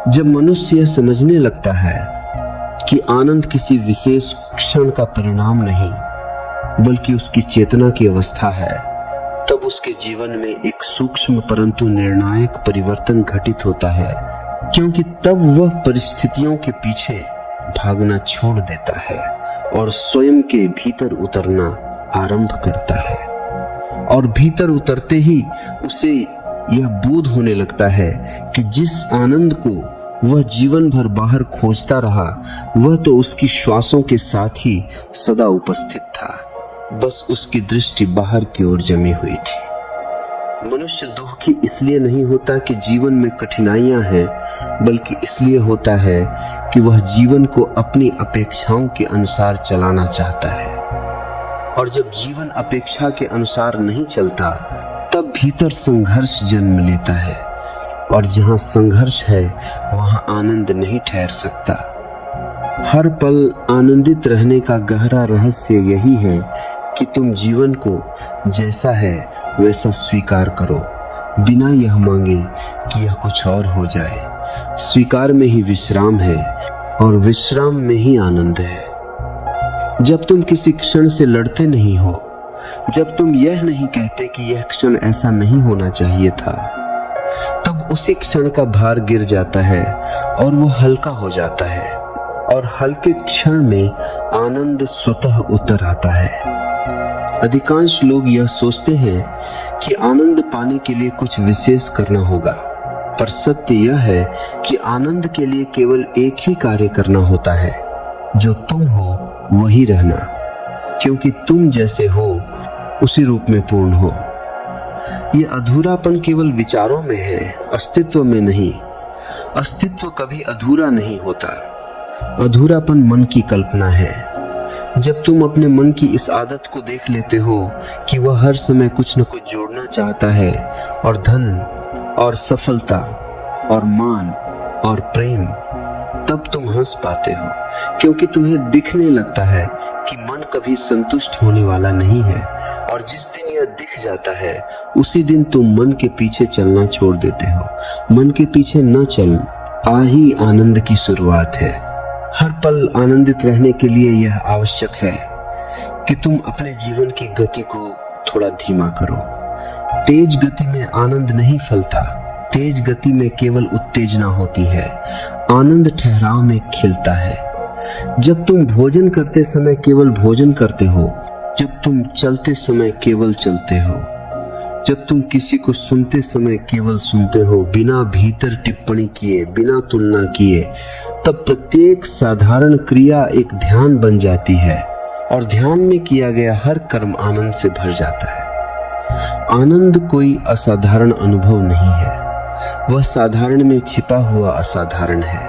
जब मनुष्य यह समझने लगता है कि आनंद किसी विशेष क्षण का परिणाम नहीं बल्कि उसकी चेतना की अवस्था है, तब उसके जीवन में एक सूक्ष्म परंतु निर्णायक परिवर्तन घटित होता है, क्योंकि तब वह परिस्थितियों के पीछे भागना छोड़ देता है और स्वयं के भीतर उतरना आरंभ करता है। और भीतर उतरते ही उसे यह बोध होने लगता है कि जिस आनंद को वह जीवन भर बाहर खोजता रहा, वह तो उसकी श्वासों के साथ ही सदा उपस्थित था, बस उसकी दृष्टि बाहर की ओर जमी हुई थी। मनुष्य दुखी इसलिए नहीं होता कि जीवन में कठिनाइयां हैं, बल्कि इसलिए होता है कि वह जीवन को अपनी अपेक्षाओं के अनुसार चलाना चाहता है। और जब जीवन अपेक्षा के अनुसार नहीं चलता, तब भीतर संघर्ष जन्म लेता है, और जहां संघर्ष है वहां आनंद नहीं ठहर सकता। हर पल आनंदित रहने का गहरा रहस्य यही है कि तुम जीवन को जैसा है वैसा स्वीकार करो, बिना यह मांगे कि यह कुछ और हो जाए। स्वीकार में ही विश्राम है और विश्राम में ही आनंद है। जब तुम किसी क्षण से लड़ते नहीं हो, जब तुम यह नहीं कहते कि यह क्षण ऐसा नहीं होना चाहिए था, तब उसी क्षण का भार गिर जाता है और वह हल्का हो जाता है, और हल्के क्षण में आनंद स्वतः उतर आता है। अधिकांश लोग यह सोचते हैं कि आनंद पाने के लिए कुछ विशेष करना होगा, पर सत्य यह है कि आनंद के लिए केवल एक ही कार्य करना होता है, जो तुम हो वही रहना, क्योंकि तुम जैसे हो उसी रूप में पूर्ण हो। यह अधूरापन केवल विचारों में है, अस्तित्व में नहीं। अस्तित्व कभी अधूरा नहीं होता। अधूरापन मन की कल्पना है। जब तुम अपने मन की इस आदत को देख लेते हो कि वह हर समय कुछ न कुछ जोड़ना चाहता है, और धन और सफलता और मान और प्रेम, तब तुम हंस पाते हो, क्योंकि तुम्हें दिखने लगता है कि मन कभी संतुष्ट होने वाला नहीं है, और जिस दिन यह दिख जाता है उसी दिन तुम मन के पीछे चलना छोड़ देते हो। मन के पीछे न चल, आ ही आनंद की शुरुआत है। हर पल आनंदित रहने के लिए यह आवश्यक है कि तुम अपने जीवन की गति को थोड़ा धीमा करो। तेज गति में आनंद नहीं फलता, तेज गति में केवल उत्तेजना होती है। आनंद ठहराव में खिलता है। जब तुम भोजन करते समय केवल भोजन करते हो, जब तुम चलते समय केवल चलते हो, जब तुम किसी को सुनते समय केवल सुनते हो, बिना भीतर टिप्पणी किए, बिना तुलना किए, तब प्रत्येक साधारण क्रिया एक ध्यान बन जाती है, और ध्यान में किया गया हर कर्म आनंद से भर जाता है। आनंद कोई असाधारण अनुभव नहीं है, वह साधारण में छिपा हुआ असाधारण है।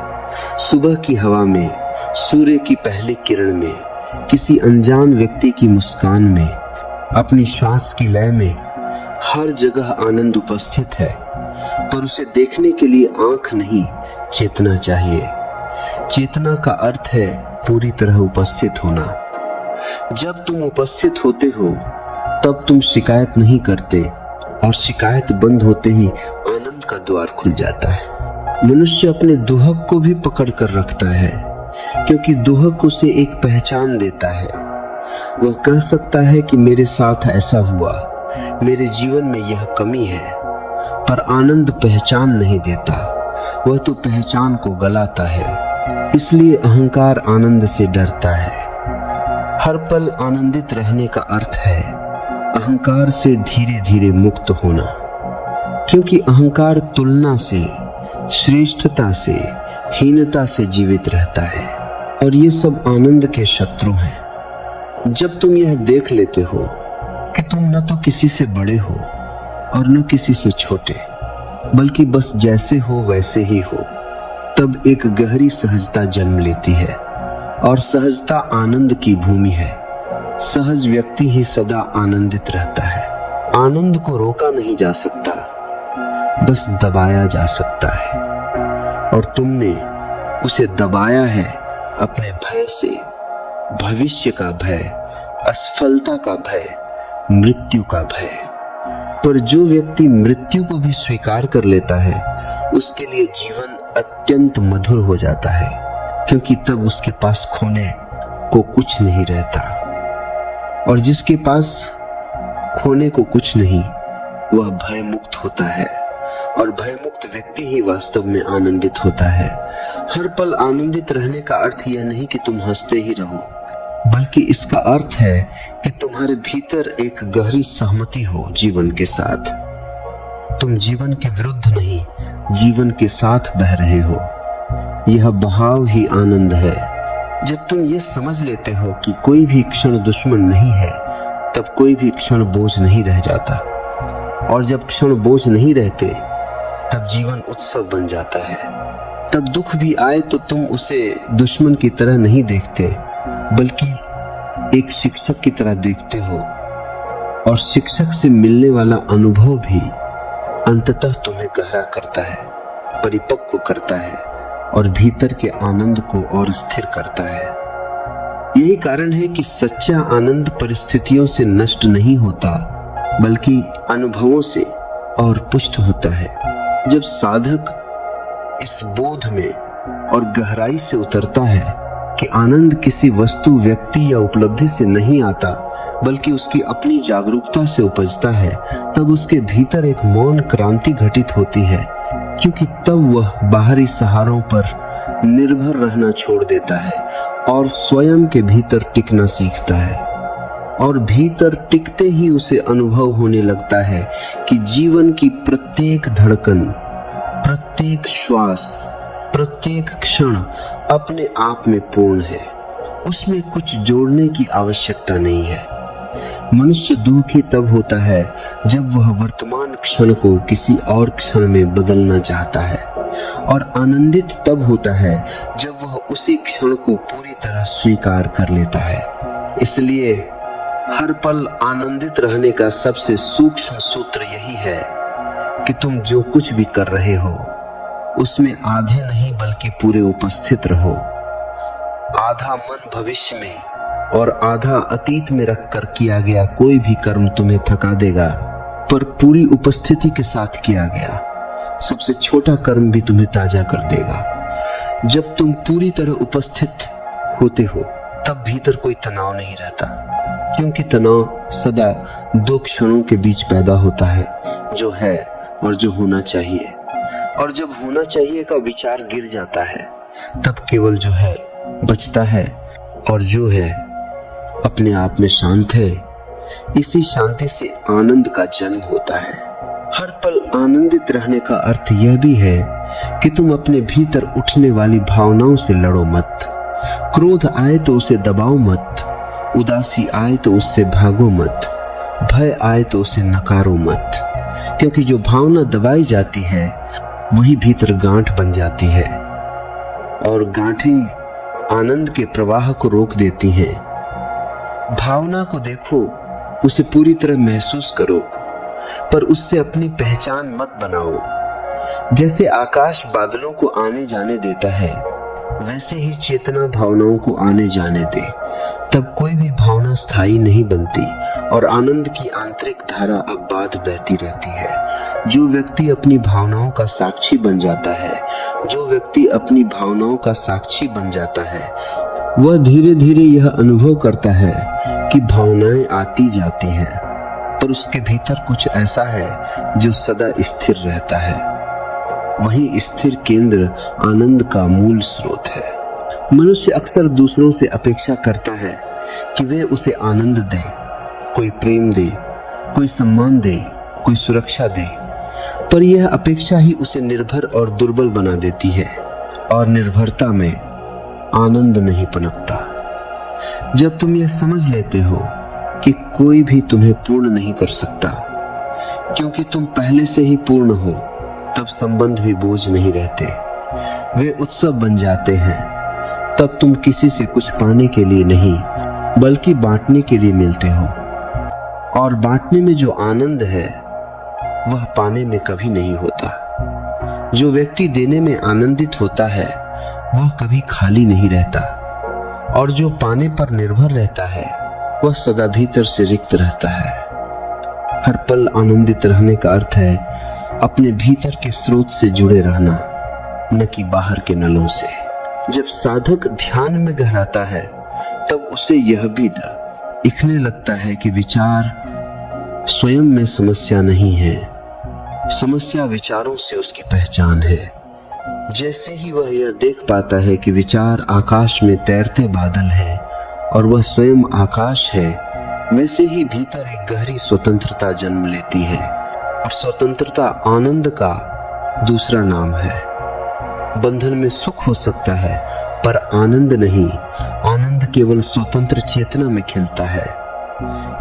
सुबह की हवा में, सूर्य की पहली किरण में, किसी अनजान व्यक्ति की मुस्कान में, अपनी श्वास की लय में, हर जगह आनंद उपस्थित है, पर उसे देखने के लिए आंख नहीं, चेतना चाहिए। चेतना का अर्थ है पूरी तरह उपस्थित होना। जब तुम उपस्थित होते हो तब तुम शिकायत नहीं करते, और शिकायत बंद होते ही आनंद का द्वार खुल जाता है। मनुष्य अपने दुहक को भी पकड़ कर रखता है, क्योंकि दुहक उसे एक पहचान देता है। वह कह सकता है कि मेरे साथ ऐसा हुआ, मेरे जीवन में यह कमी है, पर आनंद पहचान नहीं देता, वह तो पहचान को गलाता है। इसलिए अहंकार आनंद से डरता है। हर पल आनंदित रहने का अर्थ है अहंकार से धीरे धीरे मुक्त होना, क्योंकि अहंकार तुलना से, श्रेष्ठता से, हीनता से जीवित रहता है, और ये सब आनंद के शत्रु हैं। जब तुम यह देख लेते हो कि तुम न तो किसी से बड़े हो और न किसी से छोटे, बल्कि बस जैसे हो वैसे ही हो, तब एक गहरी सहजता जन्म लेती है, और सहजता आनंद की भूमि है। सहज व्यक्ति ही सदा आनंदित रहता है। आनंद को रोका नहीं जा सकता, बस दबाया जा सकता है, और तुमने उसे दबाया है अपने भय से, भविष्य का भय, असफलता का भय, मृत्यु का भय। पर जो व्यक्ति मृत्यु को भी स्वीकार कर लेता है, उसके लिए जीवन अत्यंत मधुर हो जाता है, क्योंकि तब उसके पास खोने को कुछ नहीं रहता। और जिसके पास खोने को कुछ नहीं, वह भय मुक्त होता है, और भय मुक्त व्यक्ति ही वास्तव में आनंदित होता है। हर पल आनंदित रहने का अर्थ यह नहीं कि तुम हंसते ही रहो, बल्कि इसका अर्थ है कि तुम्हारे भीतर एक गहरी सहमति हो जीवन के साथ। तुम जीवन के विरुद्ध नहीं, जीवन के साथ बह रहे हो। यह बहाव ही आनंद है। जब तुम ये समझ लेते हो कि कोई भी क्षण दुश्मन नहीं है, तब कोई भी क्षण बोझ नहीं रह जाता। और जब क्षण बोझ नहीं रहते, तब जीवन उत्सव बन जाता है। तब दुख भी आए तो तुम उसे दुश्मन की तरह नहीं देखते, बल्कि एक शिक्षक की तरह देखते हो। और शिक्षक से मिलने वाला अनुभव भी अंततः तुम्हें गहरा करता है, परिपक्व करता है, और भीतर के आनंद को और स्थिर करता है। यही कारण है कि सच्चा आनंद परिस्थितियों से नष्ट नहीं होता, बल्कि अनुभवों से और पुष्ट होता है। जब साधक इस बोध में और गहराई से उतरता है कि आनंद किसी वस्तु, व्यक्ति या उपलब्धि से नहीं आता, बल्कि उसकी अपनी जागरूकता से उपजता है, तब उसके भीतर एक मौन क्रांति घटित होती है, क्योंकि तब वह बाहरी सहारों पर निर्भर रहना छोड़ देता है और स्वयं के भीतर टिकना सीखता है। और भीतर टिकते ही उसे अनुभव होने लगता है कि जीवन की प्रत्येक धड़कन, प्रत्येक श्वास, प्रत्येक क्षण अपने आप में पूर्ण है। उसमें कुछ जोड़ने की आवश्यकता नहीं है। मनुष्य दुखी तब होता है जब वह वर्तमान क्षण को किसी और क्षण में बदलना चाहता है, और आनंदित तब होता है जब वह उसी क्षण को पूरी तरह स्वीकार कर लेता है। इसलिए हर पल आनंदित रहने का सबसे सूक्ष्म सूत्र यही है कि तुम जो कुछ भी कर रहे हो, उसमें आधे नहीं बल्कि पूरे उपस्थित रहो। आधा मन भविष्य में और आधा अतीत में रखकर किया गया कोई भी कर्म तुम्हें थका देगा, पर पूरी उपस्थिति के साथ किया गया सबसे छोटा कर्म भी तुम्हें ताजा कर देगा। जब तुम पूरी तरह उपस्थित होते हो, तब भीतर कोई तनाव नहीं रहता, क्योंकि तनाव सदा दो क्षणों के बीच पैदा होता है, जो है और जो होना चाहिए। और जब होना चाहिए का विचार गिर जाता है, तब केवल जो है बचता है, और जो है अपने आप में शांत है। इसी शांति से आनंद का जन्म होता है। हर पल आनंदित रहने का अर्थ यह भी है कि तुम अपने भीतर उठने वाली भावनाओं से लड़ो मत। क्रोध आए तो उसे दबाओ मत, उदासी आए तो उससे भागो मत, भय आए तो उसे नकारो मत, क्योंकि जो भावना दबाई जाती है वही भीतर गांठ बन जाती है, और गांठें आनंद के प्रवाह को रोक देती हैं। भावना को देखो, उसे पूरी तरह महसूस करो, पर उससे अपनी पहचान मत बनाओ। जैसे आकाश बादलों को आने जाने देता है, वैसे ही चेतना भावनाओं को आने जाने दे। तब कोई भी भावना स्थायी नहीं बनती, और आनंद की आंतरिक धारा अबाध बहती रहती है। जो व्यक्ति अपनी भावनाओं का साक्षी बन जाता है, जो व्यक्ति अपनी भावनाओं का साक्षी बन जाता है, वह धीरे धीरे यह अनुभव करता है कि भावनाएं आती जाती हैं, पर उसके भीतर कुछ ऐसा है जो सदा स्थिर रहता है। वही स्थिर केंद्र आनंद का मूल स्रोत है। मनुष्य अक्सर दूसरों से अपेक्षा करता है कि वे उसे आनंद दें, कोई प्रेम दे, कोई सम्मान दे, कोई सुरक्षा दे, पर यह अपेक्षा ही उसे निर्भर और दुर्बल बना देती है, और निर्भरता में आनंद नहीं पनपता। जब तुम यह समझ लेते हो कि कोई भी तुम्हें पूर्ण नहीं कर सकता, क्योंकि तुम पहले से ही पूर्ण हो, तब संबंध भी बोझ नहीं रहते, वे उत्सव बन जाते हैं। तब तुम किसी से कुछ पाने के लिए नहीं, बल्कि बांटने के लिए मिलते हो, और बांटने में जो आनंद है वह पाने में कभी नहीं होता। जो व्यक्ति देने में आनंदित होता है वह कभी खाली नहीं रहता, और जो पाने पर निर्भर रहता है वह सदा भीतर से रिक्त रहता है। हर पल आनंदित रहने का अर्थ है अपने भीतर के स्रोत से जुड़े रहना, न कि बाहर के नलों से। जब साधक ध्यान में गहराता है तब उसे यह भी दिखने लगता है कि विचार स्वयं में समस्या नहीं है, समस्या विचारों से उसकी पहचान है। जैसे ही वह यह देख पाता है कि विचार आकाश में तैरते बादल हैं और वह स्वयं आकाश है, वैसे ही भीतर एक गहरी स्वतंत्रता जन्म लेती है। और स्वतंत्रता आनंद का दूसरा नाम है। बंधन में सुख हो सकता है पर आनंद नहीं। आनंद केवल स्वतंत्र चेतना में खिलता है।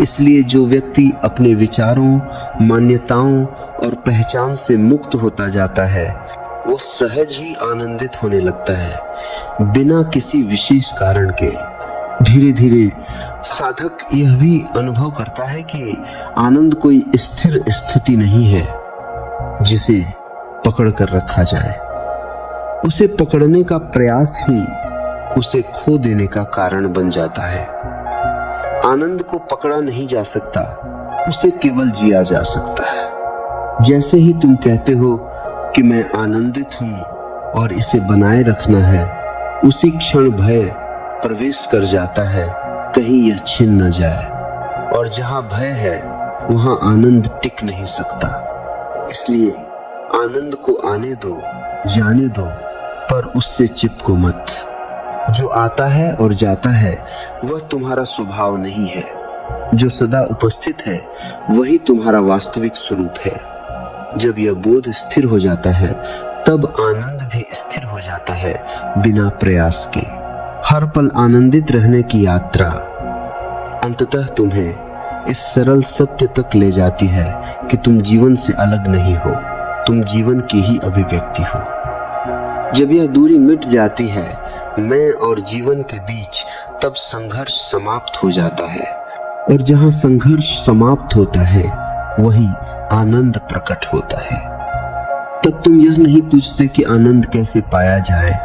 इसलिए जो व्यक्ति अपने विचारों, मान्यताओं और पहचान से मुक्त होता जाता है, वो सहज ही आनंदित होने लगता है, बिना किसी विशेष कारण के। धीरे धीरे साधक यह भी अनुभव करता है कि आनंद कोई स्थिर स्थिति नहीं है जिसे पकड़ कर रखा जाए। उसे पकड़ने का प्रयास ही उसे खो देने का कारण बन जाता है। आनंद को पकड़ा नहीं जा सकता, उसे केवल जिया जा सकता है। जैसे ही तुम कहते हो कि मैं आनंदित हूं और इसे बनाए रखना है, उसी क्षण भय प्रवेश कर जाता है, कहीं यह छिन न जाए। और जहां भय है वहां आनंद टिक नहीं सकता। इसलिए आनंद को आने दो, जाने दो, पर उससे चिपको मत। जो आता है और जाता है वह तुम्हारा स्वभाव नहीं है। जो सदा उपस्थित है वही तुम्हारा वास्तविक स्वरूप है। जब यह बोध स्थिर हो जाता है तब आनंद भी स्थिर हो जाता है, बिना प्रयास के। हर पल आनंदित रहने की यात्रा अंततः तुम्हें इस सरल सत्य तक ले जाती है कि तुम जीवन से अलग नहीं हो, तुम जीवन की ही अभिव्यक्ति हो। जब यह दूरी मिट जाती है मैं और जीवन के बीच, तब संघर्ष समाप्त हो जाता है। और जहां संघर्ष समाप्त होता है वही आनंद प्रकट होता है। तब तुम यह नहीं पूछते कि आनंद कैसे पाया जाए,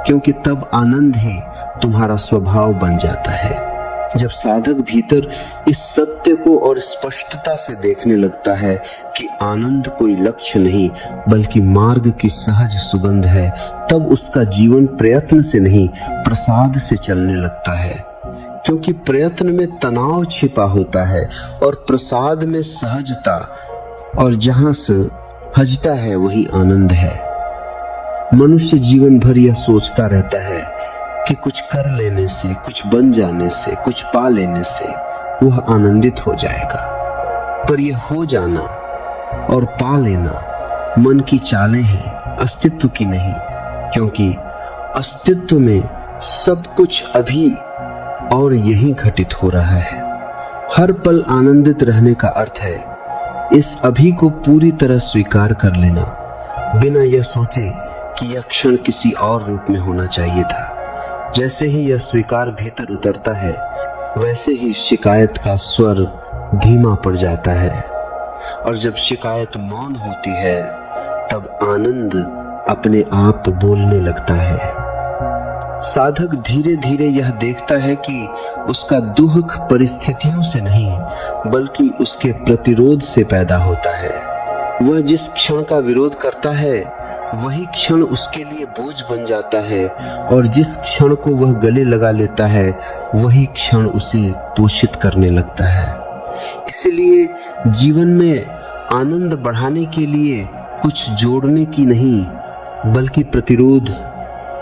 क्योंकि तब आनंद ही तुम्हारा स्वभाव बन जाता है। जब साधक भीतर इस सत्य को और स्पष्टता से देखने लगता है कि आनंद कोई लक्ष्य नहीं बल्कि मार्ग की सहज सुगंध है, तब उसका जीवन प्रयत्न से नहीं प्रसाद से चलने लगता है। क्योंकि प्रयत्न में तनाव छिपा होता है और प्रसाद में सहजता, और जहां सहजता है वही आनंद है। मनुष्य जीवन भर यह सोचता रहता है कि कुछ कर लेने से, कुछ बन जाने से, कुछ पा लेने से वह आनंदित हो जाएगा। पर यह हो जाना और पा लेना मन की चालें हैं, अस्तित्व की नहीं। क्योंकि अस्तित्व में सब कुछ अभी और यही घटित हो रहा है। हर पल आनंदित रहने का अर्थ है इस अभी को पूरी तरह स्वीकार कर लेना, बिना यह सोचे कि यह क्षण किसी और रूप में होना चाहिए था। जैसे ही यह स्वीकार भीतर उतरता है वैसे ही शिकायत का स्वर धीमा पड़ जाता है। और जब शिकायत मौन होती है तब आनंद अपने आप बोलने लगता है। साधक धीरे धीरे यह देखता है कि उसका दुख परिस्थितियों से नहीं बल्कि उसके प्रतिरोध से पैदा होता है। वह जिस क्षण का विरोध करता है वही क्षण उसके लिए बोझ बन जाता है, और जिस क्षण को वह गले लगा लेता है वही क्षण उसे पोषित करने लगता है। इसलिए जीवन में आनंद बढ़ाने के लिए कुछ जोड़ने की नहीं बल्कि प्रतिरोध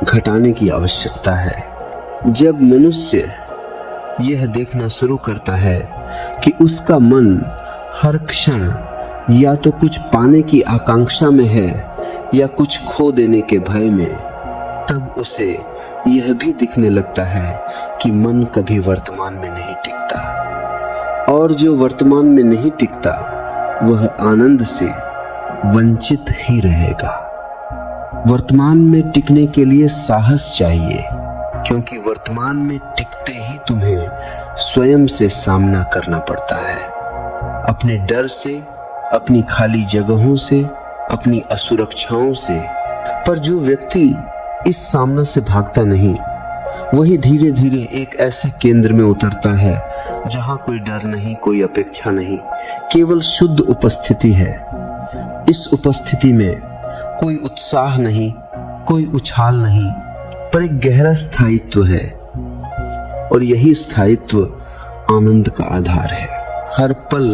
घटाने की आवश्यकता है। जब मनुष्य यह देखना शुरू करता है कि उसका मन हर क्षण या तो कुछ पाने की आकांक्षा में है या कुछ खो देने के भय में, तब उसे यह भी दिखने लगता है कि मन कभी वर्तमान में नहीं टिकता, और जो वर्तमान में नहीं टिकता वह आनंद से वंचित ही रहेगा। वर्तमान में टिकने के लिए साहस चाहिए, क्योंकि वर्तमान में टिकते ही तुम्हें स्वयं से सामना करना पड़ता है, अपने डर से, अपनी खाली जगहों से, अपनी असुरक्षाओं से। पर जो व्यक्ति इस सामना से भागता नहीं वही धीरे धीरे एक ऐसे केंद्र में उतरता है जहां कोई डर नहीं, कोई अपेक्षा नहीं, केवल शुद्ध उपस्थिति है। इस उपस्थिति में कोई उत्साह नहीं, कोई उछाल नहीं, पर एक गहरा स्थायित्व है, और यही स्थायित्व आनंद का आधार है। हर पल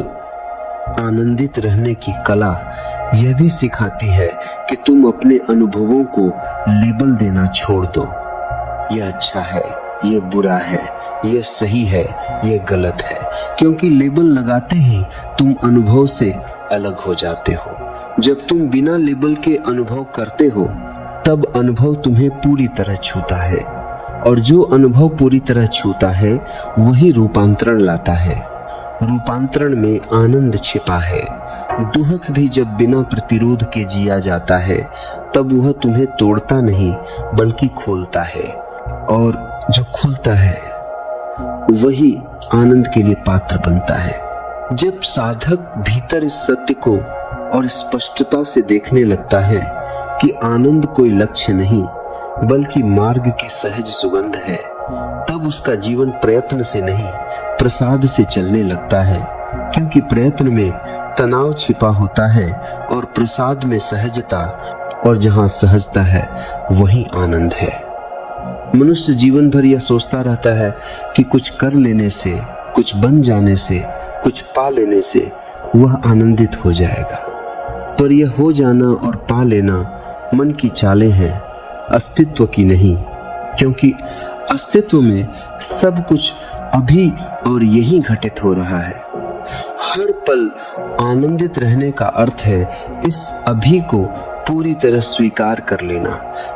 आनंदित रहने की कला यह भी सिखाती है कि तुम अपने अनुभवों को लेबल देना छोड़ दो। यह अच्छा है, यह बुरा है, यह सही है, यह गलत है, क्योंकि लेबल लगाते ही तुम अनुभव से अलग हो जाते हो। जब तुम बिना लेबल के अनुभव करते हो तब अनुभव तुम्हें पूरी तरह छूता है, और जो अनुभव पूरी तरह छूता है वही रूपांतरण लाता है। रूपांतरण में आनंद छिपा है। दुख भी जब बिना प्रतिरोध के जिया जाता है तब वह तुम्हें तोड़ता नहीं बल्कि खोलता है, और जो खुलता है वही आनंद के लिए पात्र बनता है। जब साधक भीतर इस सत्य को और स्पष्टता से देखने लगता है कि आनंद कोई लक्ष्य नहीं बल्कि मार्ग की सहज सुगंध है, तब उसका जीवन प्रयत्न से नहीं प्रसाद से चलने लगता है, क्योंकि प्रयत्न में तनाव छिपा होता है और प्रसाद में सहजता, और जहां सहजता है वही आनंद है। मनुष्य जीवन भर यह सोचता रहता है कि कुछ कर लेने से, कुछ बन जाने से, कुछ पा लेने से वह आनंदित हो जाएगा, पर यह हो जाना और पा लेना मन की चालें हैं, अस्तित्व की नहीं, क्योंकि अस्तित्व में सब कुछ अभी और यही घटित हो रहा है। हर पल आनंदित रहने का अर्थ है इस अभी को पूरी तरह स्वीकार कर लेना,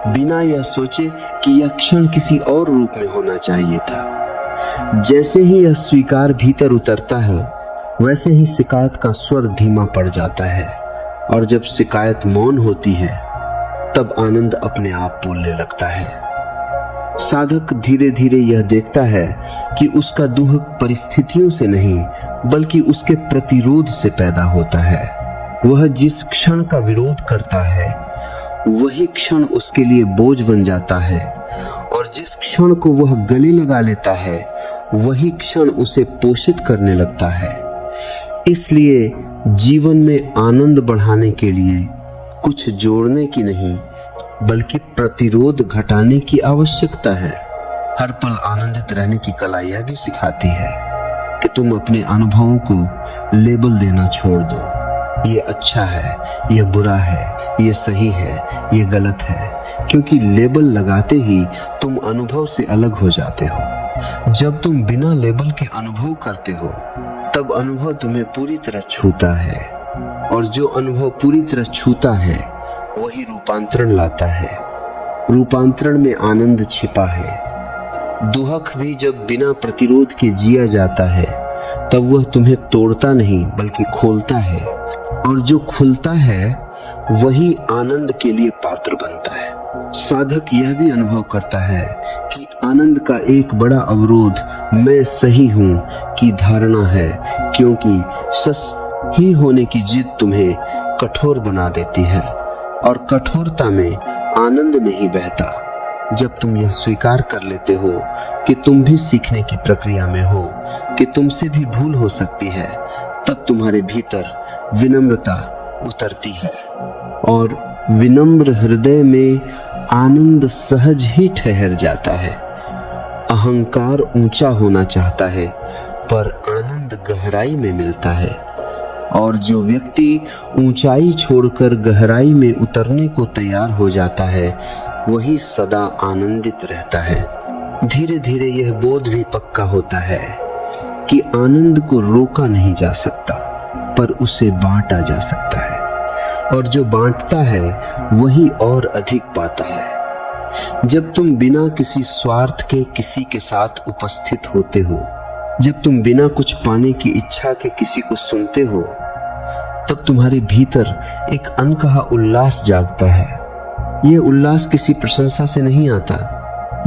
बिना यह सोचे कि यह क्षण किसी और रूप में होना चाहिए था। जैसे ही यह स्वीकार भीतर उतरता है वैसे ही शिकायत का स्वर धीमा पड़ जाता है, और जब शिकायत मौन होती है तब आनंद अपने आप बोलने लगता है। साधक धीरे धीरे यह देखता है कि उसका दुख परिस्थितियों से नहीं बल्कि उसके प्रतिरोध से पैदा होता है। वह जिस क्षण का विरोध करता है वही क्षण उसके लिए बोझ बन जाता है, और जिस क्षण को वह गले लगा लेता है वही क्षण उसे पोषित करने लगता है। इसलिए जीवन में आनंद बढ़ाने के लिए कुछ जोड़ने की नहीं बल्कि प्रतिरोध घटाने की आवश्यकता है। हर पल आनंदित रहने की कला यह भी सिखाती है कि तुम अपने अनुभवों को लेबल देना छोड़ दो। ये अच्छा है, ये बुरा है, ये सही है, ये गलत है, क्योंकि लेबल लगाते ही तुम अनुभव से अलग हो जाते हो। जब तुम बिना लेबल के अनुभव करते हो तब अनुभव तुम्हें पूरी तरह छूता है, और जो अनुभव पूरी तरह छूता है वही रूपांतरण लाता है। रूपांतरण में आनंद छिपा है। दुख भी जब बिना प्रतिरोध के जिया जाता है तब वह तुम्हें तोड़ता नहीं बल्कि खोलता है, और जो खुलता है वही आनंद के लिए पात्र बनता है। साधक यह भी अनुभव करता है कि आनंद का एक बड़ा अवरोध मैं सही हूं की धारणा है, क्योंकि सच ही होने की जिद तुम्हें कठोर बना देती है, और कठोरता में आनंद नहीं बहता। जब तुम यह स्वीकार कर लेते हो कि तुम भी सीखने की प्रक्रिया में हो, कि तुमसे भी भूल हो सकती है, तब तुम्हारे भीतर विनम्रता उतरती है, और विनम्र हृदय में आनंद सहज ही ठहर जाता है। अहंकार ऊंचा होना चाहता है पर आनंद गहराई में मिलता है, और जो व्यक्ति ऊंचाई छोड़कर गहराई में उतरने को तैयार हो जाता है वही सदा आनंदित रहता है। धीरे धीरे यह बोध भी पक्का होता है कि आनंद को रोका नहीं जा सकता पर उसे बांटा जा सकता है, और जो बांटता है वही और अधिक पाता है। जब तुम बिना किसी स्वार्थ के किसी के साथ उपस्थित होते हो, जब तुम बिना कुछ पाने की इच्छा के किसी को सुनते हो, तब तुम्हारे भीतर एक अनकहा उल्लास जागता है। यह उल्लास किसी प्रशंसा से नहीं आता,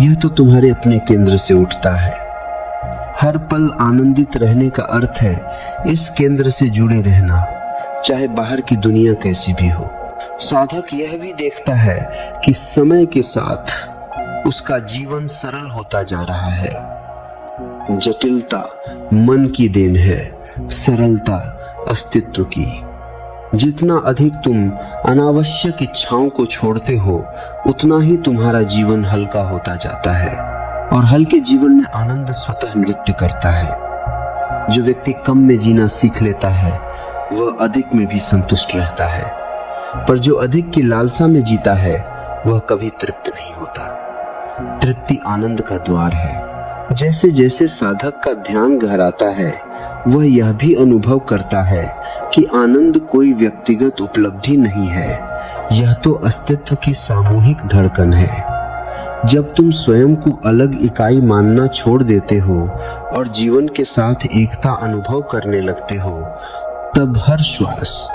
यह तो तुम्हारे अपने केंद्र से उठता है। हर पल आनंदित रहने का अर्थ है इस केंद्र से जुड़े रहना, चाहे बाहर की दुनिया कैसी भी हो। साधक यह भी देखता है कि समय के साथ उसका जीवन सरल होता जा रहा है। जटिलता मन की देन है, सरलता अस्तित्व की। जितना अधिक तुम अनावश्यक इच्छाओं को छोड़ते हो, उतना ही तुम्हारा जीवन हल्का होता जाता है, और हल्के जीवन में आनंद स्वतः नृत्य करता है। जो व्यक्ति कम में जीना सीख लेता है, वह अधिक में भी संतुष्ट रहता है, पर जो अधिक की लालसा में जीता है, वह कभी तृप्त नहीं होता। तृप्ति आनंद का द्वार है। जैसे जैसे साधक का ध्यान गहराता है, वह यह भी अनुभव करता है कि आनंद कोई व्यक्तिगत उपलब्धि नहीं है, यह तो अस्तित्व की सामूहिक धड़कन है। जब तुम स्वयं को अलग इकाई मानना छोड़ देते हो और जीवन के साथ एकता अनुभव करने लगते हो, तब हर श्वास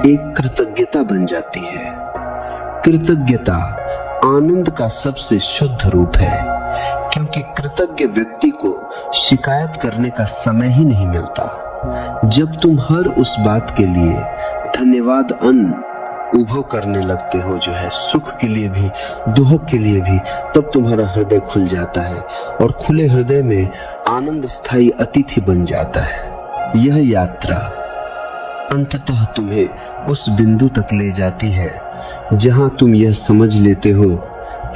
एक कृतज्ञता बन जाती है। कृतज्ञता आनंद का सबसे शुद्ध रूप है, क्योंकि कृतज्ञ व्यक्ति को शिकायत करने का समय ही नहीं मिलता। जब तुम हर उस बात के लिए धन्यवाद उभो करने लगते हो जो है सुख के लिए भी, दुख के लिए भी, तब तुम्हारा हृदय खुल जाता है, और खुले हृदय में आनंद स्थायी अतिथि बन जाता है। यह यात्रा अंततः तुम्हें उस बिंदु तक ले जाती है जहां तुम यह समझ लेते हो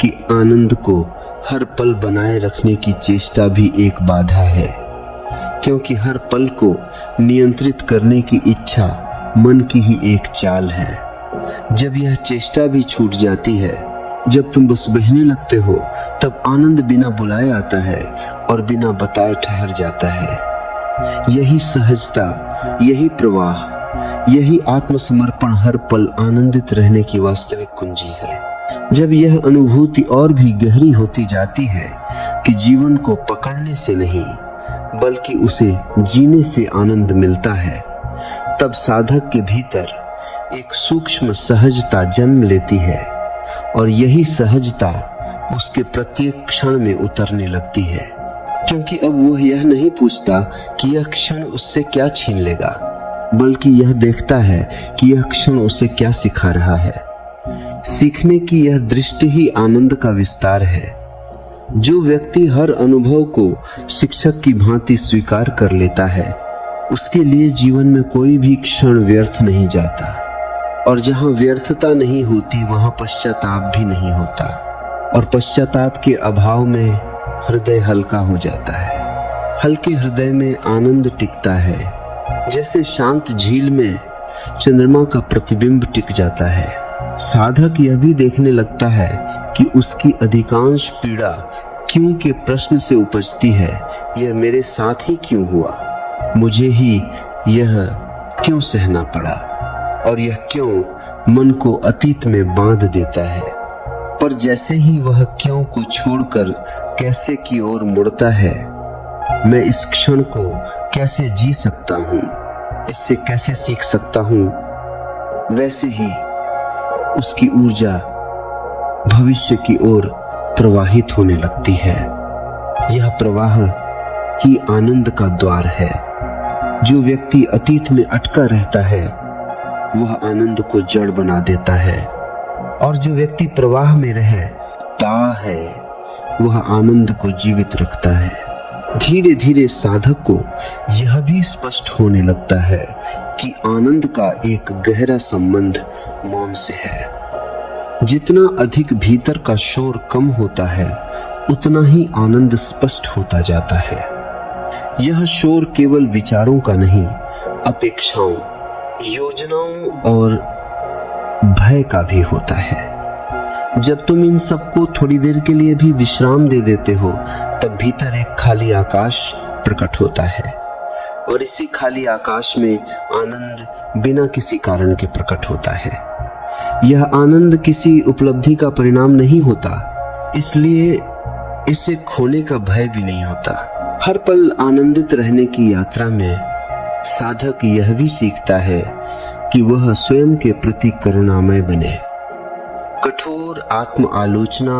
कि आनंद को हर पल बनाए रखने की चेष्टा भी एक बाधा है, क्योंकि हर पल को नियंत्रित करने की इच्छा मन की ही एक चाल है। जब यह चेष्टा भी छूट जाती है, जब तुम बस बहने लगते हो, तब आनंद बिना बुलाए आता है और बिना बताए ठहर जाता है। यही सहजता, यही प्रवाह, यही आत्मसमर्पण हर पल आनंदित रहने की वास्तविक कुंजी है। जब यह अनुभूति और भी गहरी होती जाती है कि जीवन को पकड़ने से नहीं बल्कि उसे जीने से आनंद मिलता है, तब साधक के भीतर एक सूक्ष्म सहजता जन्म लेती है, और यही सहजता उसके प्रत्येक क्षण में उतरने लगती है, क्योंकि अब वह यह नहीं पूछता कि यह क्षण उससे क्या छीन लेगा, बल्कि यह देखता है कि यह क्षण उसे क्या सिखा रहा है। सीखने की यह दृष्टि ही आनंद का विस्तार है। जो व्यक्ति हर अनुभव को शिक्षक की भांति स्वीकार कर लेता है, उसके लिए जीवन में कोई भी क्षण व्यर्थ नहीं जाता, और जहां व्यर्थता नहीं होती वहां पश्चाताप भी नहीं होता, और पश्चाताप के अभाव में हृदय हल्का हो जाता है। हल्के हृदय में आनंद टिकता है, जैसे शांत झील में चंद्रमा का प्रतिबिंब टिक जाता है। साधक यह भी देखने लगता है कि उसकी अधिकांश पीड़ा क्यों के प्रश्न से उपजती है। यह मेरे साथ ही क्यों हुआ, मुझे ही यह क्यों सहना पड़ा, और यह क्यों मन को अतीत में बांध देता है। पर जैसे ही वह क्यों को छोड़कर कैसे की ओर मुड़ता है, मैं इस क्षण को कैसे जी सकता हूँ, इससे कैसे सीख सकता हूँ, वैसे ही उसकी ऊर्जा भविष्य की ओर प्रवाहित होने लगती है। यह प्रवाह ही आनंद का द्वार है। जो व्यक्ति अतीत में अटका रहता है, वह आनंद को जड़ बना देता है, और जो व्यक्ति प्रवाह में रहता है, वह आनंद को जीवित रखता है। धीरे धीरे साधक को यह भी स्पष्ट होने लगता है कि आनंद का एक गहरा संबंध मौन से है। जितना अधिक भीतर का शोर कम होता है, उतना ही आनंद स्पष्ट होता जाता है। यह शोर केवल विचारों का नहीं, अपेक्षाओं, योजनाओं और भय का भी होता है। जब तुम इन सबको थोड़ी देर के लिए भी विश्राम दे देते हो, तब भीतर एक खाली आकाश प्रकट होता है, और इसी खाली आकाश में आनंद बिना किसी कारण के प्रकट होता है। यह आनंद किसी उपलब्धि का परिणाम नहीं होता, इसलिए इसे खोने का भय भी नहीं होता। हर पल आनंदित रहने की यात्रा में साधक यह भी सीखता है कि वह स्वयं के प्रति करुणामय बने। कठोर आत्म आलोचना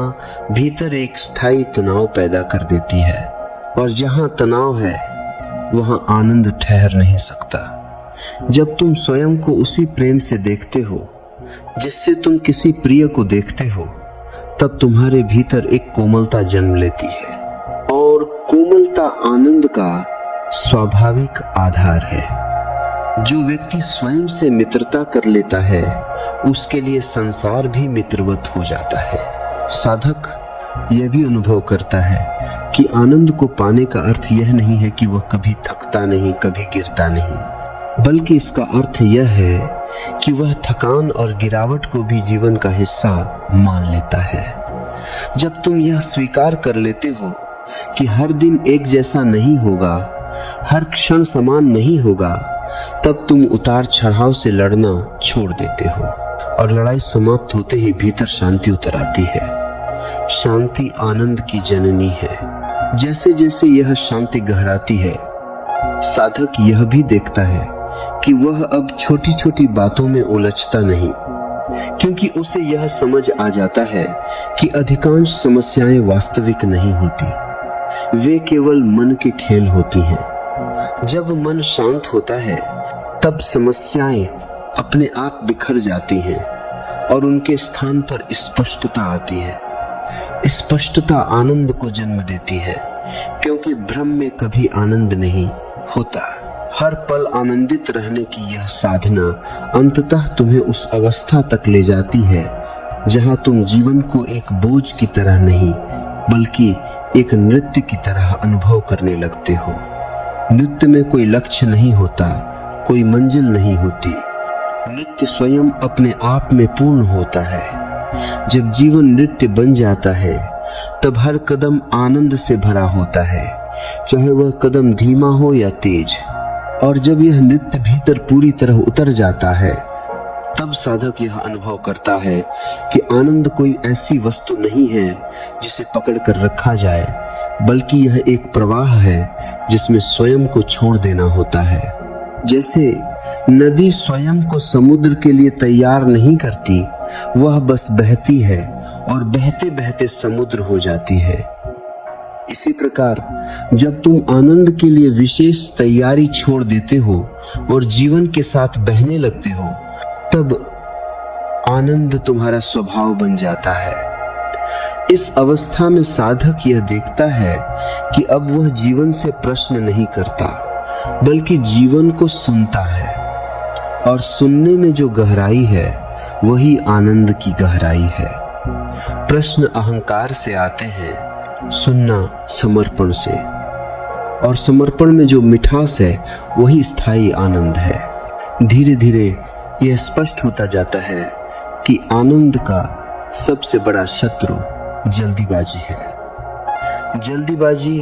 भीतर एक स्थायी तनाव पैदा कर देती है, और जहां तनाव है वहां आनंद ठहर नहीं सकता। जब तुम स्वयं को उसी प्रेम से देखते हो जिससे तुम किसी प्रिय को देखते हो, तब तुम्हारे भीतर एक कोमलता जन्म लेती है, और कोमलता आनंद का स्वाभाविक आधार है। जो व्यक्ति स्वयं से मित्रता कर लेता है उसके लिए संसार भी मित्रवत हो जाता है। साधक यह भी अनुभव करता है कि आनंद को पाने का अर्थ यह नहीं है कि वह कभी थकता नहीं, कभी गिरता नहीं, बल्कि इसका अर्थ यह है कि वह थकान और गिरावट को भी जीवन का हिस्सा मान लेता है। जब तुम यह स्वीकार कर लेते हो कि हर दिन एक जैसा नहीं होगा, हर क्षण समान नहीं होगा, तब तुम उतार चढ़ाव से लड़ना छोड़ देते हो और लड़ाई समाप्त होते ही भीतर शांति उतर आती है। शांति आनंद की जननी है। जैसे जैसे यह शांति गहराती है, साधक यह भी देखता है कि वह अब छोटी छोटी बातों में उलझता नहीं, क्योंकि उसे यह समझ आ जाता है कि अधिकांश समस्याएं वास्तविक नहीं होती, वे केवल मन के खेल होती हैं। जब मन शांत होता है तब समस्याएं अपने आप बिखर जाती हैं और उनके स्थान पर स्पष्टता आती है। स्पष्टता आनंद को जन्म देती है, क्योंकि भ्रम में कभी आनंद नहीं होता। हर पल आनंदित रहने की यह साधना अंततः तुम्हें उस अवस्था तक ले जाती है जहां तुम जीवन को एक बोझ की तरह नहीं बल्कि एक नृत्य की तरह अनुभव करने लगते हो। नृत्य में कोई लक्ष्य नहीं होता, कोई मंजिल नहीं होती। नृत्य स्वयं अपने आप में पूर्ण होता है। जब जीवन नृत्य बन जाता है तब हर कदम आनंद से भरा होता है, चाहे वह कदम धीमा हो या तेज। और जब यह नृत्य भीतर पूरी तरह उतर जाता है तब साधक यह अनुभव करता है कि आनंद कोई ऐसी वस्तु नहीं है जिसे पकड़ कर रखा जाए, बल्कि यह एक प्रवाह है जिसमें स्वयं को छोड़ देना होता है। जैसे नदी स्वयं को समुद्र के लिए तैयार नहीं करती, वह बस बहती है और बहते बहते समुद्र हो जाती है। इसी प्रकार जब तुम आनंद के लिए विशेष तैयारी छोड़ देते हो और जीवन के साथ बहने लगते हो, तब आनंद तुम्हारा स्वभाव बन जाता है। इस अवस्था में साधक यह देखता है कि अब वह जीवन से प्रश्न नहीं करता, बल्कि जीवन को सुनता है, और सुनने में जो गहराई है वही आनंद की गहराई है। प्रश्न अहंकार से आते हैं, सुनना समर्पण से, और समर्पण में जो मिठास है वही स्थायी आनंद है। धीरे धीरे यह स्पष्ट होता जाता है कि आनंद का सबसे बड़ा शत्रु जल्दीबाजी है। जल्दीबाजी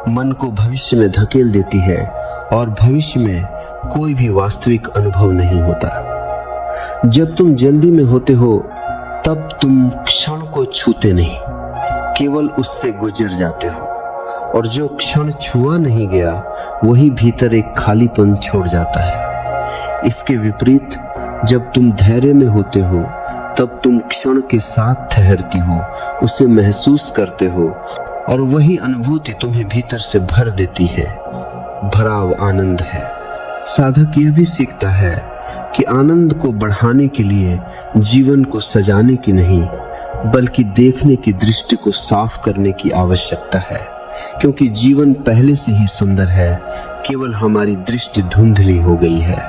मन को भविष्य में धकेल देती है और भविष्य में कोई भी वास्तविक अनुभव नहीं होता। जब तुम जल्दी में होते हो तब तुम क्षण को छूते नहीं, केवल उससे गुजर जाते हो, और जो क्षण छुआ नहीं गया वही भीतर एक खालीपन छोड़ जाता है। इसके विपरीत जब तुम धैर्य में होते हो तब तुम क्षण के साथ ठहरती हो, उसे महसूस करते हो, और वही अनुभूति तुम्हें भीतर से भर देती है। भराव आनंद है। साधक यह भी सीखता है कि आनंद को बढ़ाने के लिए जीवन को सजाने की नहीं बल्कि देखने की दृष्टि को साफ करने की आवश्यकता है, क्योंकि जीवन पहले से ही सुंदर है, केवल हमारी दृष्टि धुंधली हो गई है।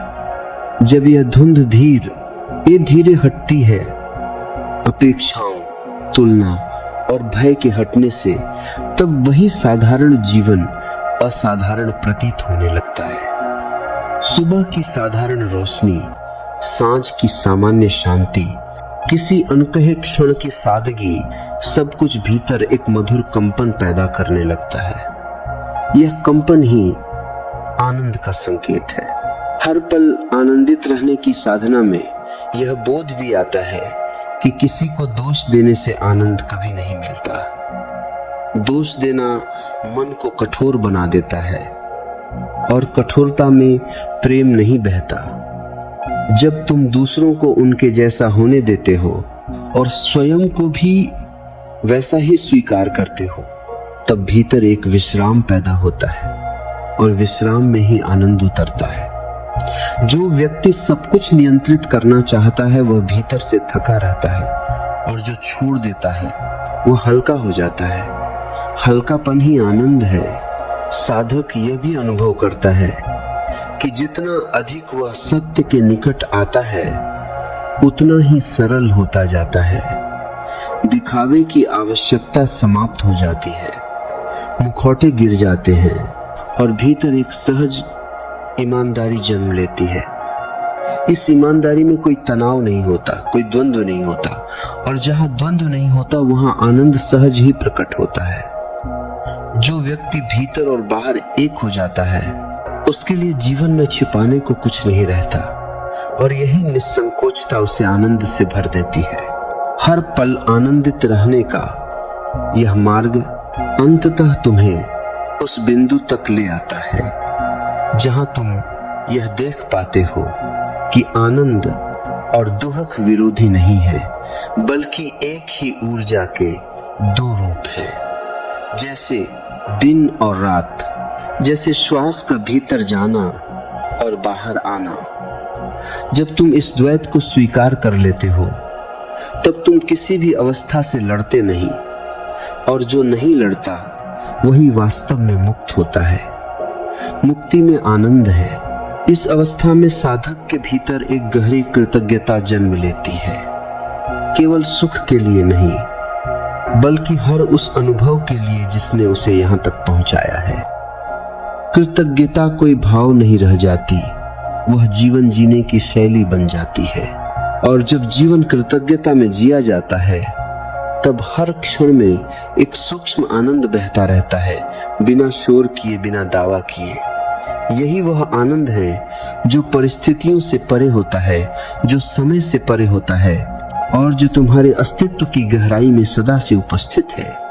जब यह धुंध धीरे हटती है, अपेक्षाओं, तुलना और भय के हटने से, तब वही साधारण जीवन असाधारण प्रतीत होने लगता है। सुबह की साधारण रोशनी, सांझ की सामान्य शांति, किसी अनकहे क्षण की सादगी, सब कुछ भीतर एक मधुर कंपन पैदा करने लगता है। यह कंपन ही आनंद का संकेत है। हर पल आनंदित रहने की साधना में यह बोध भी आता है कि किसी को दोष देने से आनंद कभी नहीं मिलता। दोष देना मन को कठोर बना देता है और कठोरता में प्रेम नहीं बहता। जब तुम दूसरों को उनके जैसा होने देते हो और स्वयं को भी वैसा ही स्वीकार करते हो, तब भीतर एक विश्राम पैदा होता है और विश्राम में ही आनंद उतरता है। जो व्यक्ति सब कुछ नियंत्रित करना चाहता है वह भीतर से थका रहता है, और जो छोड़ देता है वह हल्का हो जाता है। हल्कापन ही आनंद है। साधक यह भी अनुभव करता है कि जितना अधिक वह सत्य के निकट आता है उतना ही सरल होता जाता है। दिखावे की आवश्यकता समाप्त हो जाती है, मुखौटे गिर जाते हैं और भीतर एक सहज ईमानदारी जन्म लेती है। इस ईमानदारी में कोई तनाव नहीं होता, कोई द्वंद्व नहीं होता, और जहां द्वंद्व नहीं होता वहां आनंद सहज ही प्रकट होता है। जो व्यक्ति भीतर और बाहर एक हो जाता है उसके लिए जीवन में छिपाने को कुछ नहीं रहता, और यही निसंकोचता उसे आनंद से भर देती है। हर पल आनंदित रहने का यह मार्ग अंततः तुम्हें उस बिंदु तक ले आता है जहां तुम यह देख पाते हो कि आनंद और दुख विरोधी नहीं है, बल्कि एक ही ऊर्जा के दो रूप हैं। जैसे दिन और रात, जैसे श्वास का भीतर जाना और बाहर आना। जब तुम इस द्वैत को स्वीकार कर लेते हो तब तुम किसी भी अवस्था से लड़ते नहीं, और जो नहीं लड़ता वही वास्तव में मुक्त होता है। मुक्ति में आनंद है। इस अवस्था में साधक के भीतर एक गहरी कृतज्ञता जन्म लेती है, केवल सुख के लिए नहीं बल्कि हर उस अनुभव के लिए जिसने उसे यहां तक पहुंचाया है। कृतज्ञता कोई भाव नहीं रह जाती, वह जीवन जीने की शैली बन जाती है। और जब जीवन कृतज्ञता में जिया जाता है तब हर क्षण में एक सूक्ष्म आनंद बहता रहता है, बिना शोर किए, बिना दावा किए। यही वह आनंद है जो परिस्थितियों से परे होता है, जो समय से परे होता है, और जो तुम्हारे अस्तित्व की गहराई में सदा से उपस्थित है।